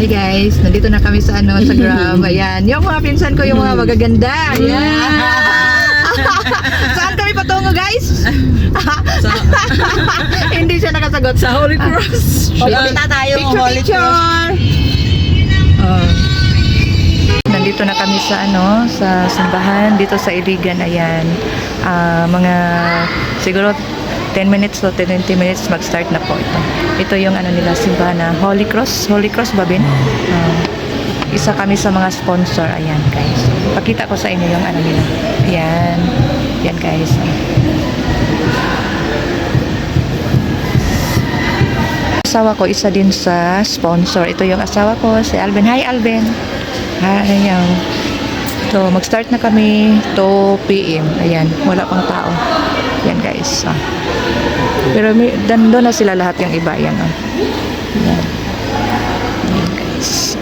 Hi guys, nandito na kami sa sa Grab. Ayan, yung mga pinsan ko, yung mga magaganda. Ayan. Saan kami patungo guys? Hindi siya nakasagot. Sa Holy Cross. Pagkita tayo ng Holy Cross. Nandito na kami sa sa simbahan dito sa Iligan. Ayan. Mga siguro 10 minutes to 20 minutes mag-start na po ito. Ito yung nila simbahan na Holy Cross. Holy Cross ba bin? Isa kami sa mga sponsor. Ayan guys. Pakita ko sa inyo yung nila. Ayan. Ayan guys. Asawa ko isa din sa sponsor. Ito yung asawa ko, si Alvin. Hi Alvin. Ayan. So mag-start na kami 2 PM. Ayan. Wala pang tao. Ayan guys. Pero doon na sila lahat yung iba. Ayan. Ayan. Ayan guys.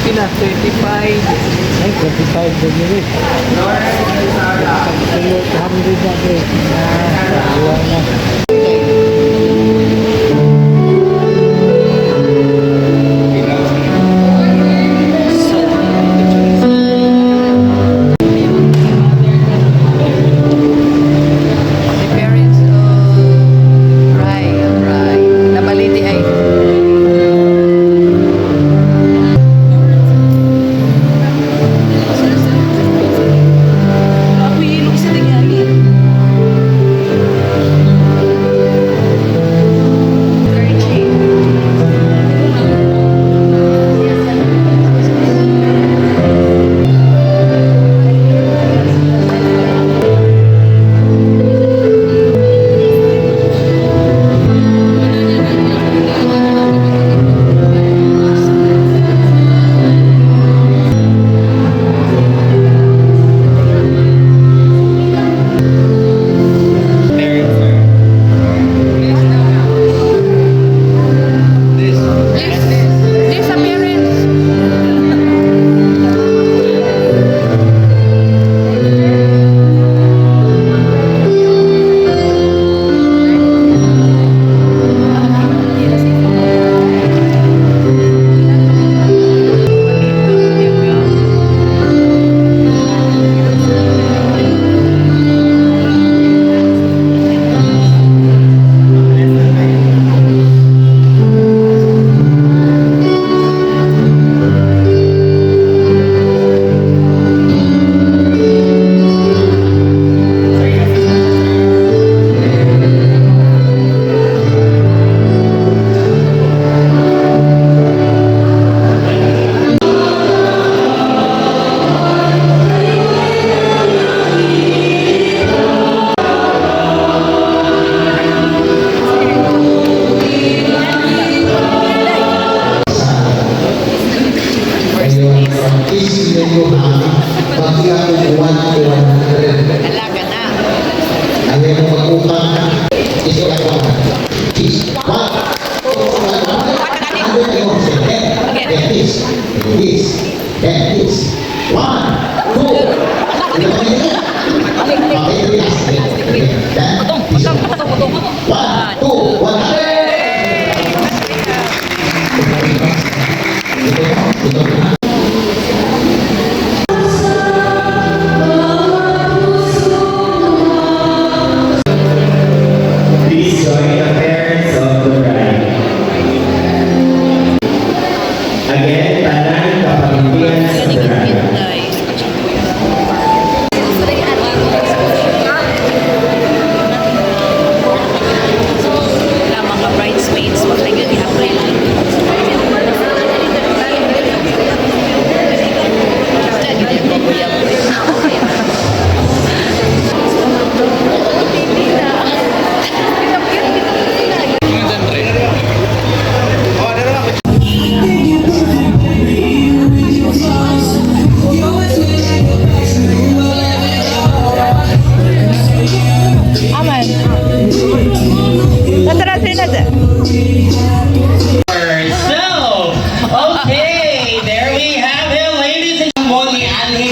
Pila, 35. Ay, 25 degrees.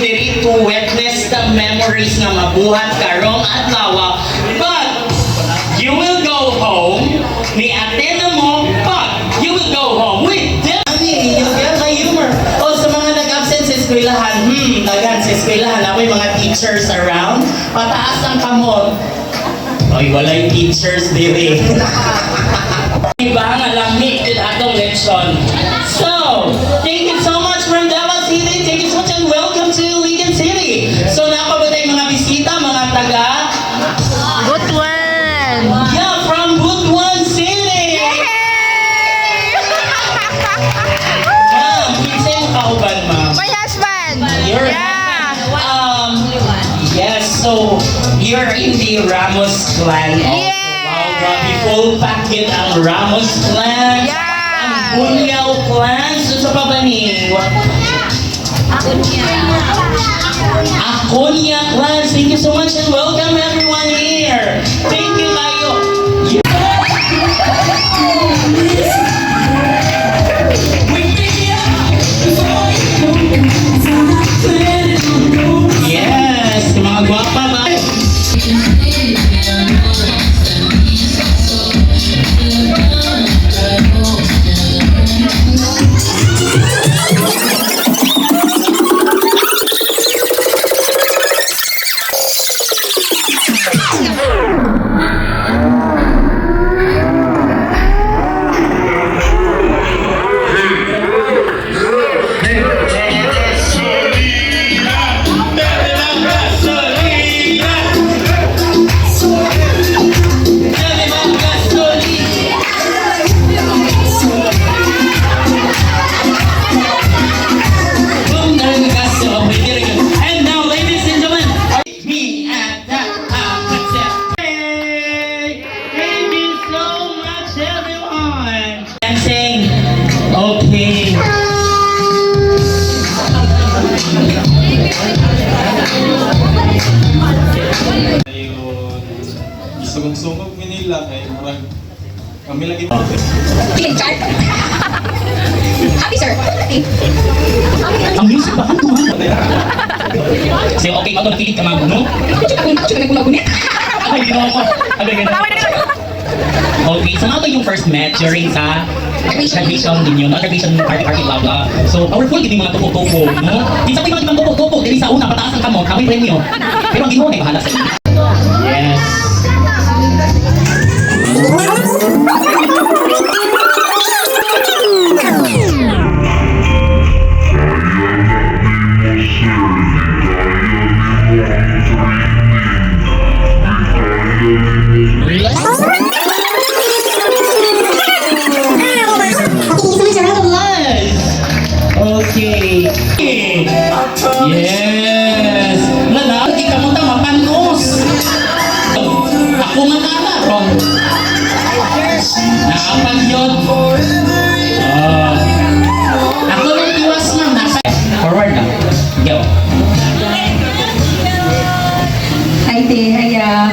diri to witness the memories nga mabuhat karong adlaw. But you will go home, ni attend mo, but you will go home with them. You get my humor. O sa mga nag-absent sa eskwelahan, dagan sa eskwelahan, ako'y mga teachers around, pataas ang kamot. Oy, walay teachers diri. Iba nga lami ito atong leksyon. So, thank you so much from Davao City. Thank you so much and welcome to Ligan City. So, napabutay mga bisita, mga taga Good one. yeah, from Butuan City. Ma'am, kinsay mo kauban, ma'am? My husband. You're Yeah. yes, so you're in the Ramos clan also. Yes. Wow, grabe, full packet ang Ramos clan. Yeah. Ang Bunyaw clan. So sa pa ba ni? Aconia clan. Thank you so much and welcome everyone here. Thank you kayo. Yes, mga gwapa ba? And now, ladies and gentlemen, me at that Hey, thank you so much, everyone. Dancing, okay. Sugong-sugog nila kay murag kami lagi Feeling chart? Happy, sir. Ang music ba? Say, okay, ako nakilig ka mga no? Chuka nagulagunit. Ay, ginawa ko. Agay, ginawa. Okay, so nato yung first match during sa graduation ninyo, graduation party blah blah. So, powerful gini mga tupo-tupo, no? Minsan ko yung mga tupo-tupo, dili sa una, pataas ang kamot, kami premyo. Pero ang ginawa ay bahala sa inyo. Yes. Okay. Yes. Lalaki ka mo ta mapanos. Ako nga nana ron. Nakapag-yod. Ako nang iwas na. Forward na. Go. Hi, te. Hiya.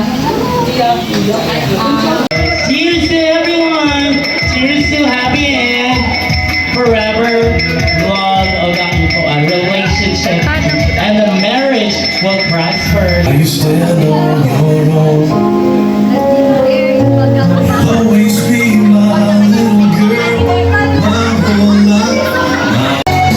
Cheers to everyone. Cheers to happy and forever love of a relationship. And the marriage will prosper. I stand on your own. Always be my little girl, my whole life.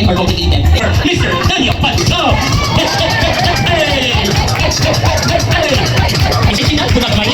Or complicated. Mr. Daniel Pato! Isisinat ko na kamay.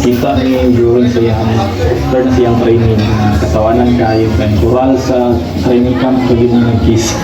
kita ni during sa iyang start sa iyang training na katawanan kayo kan oral sa training camp pag yun ng kiss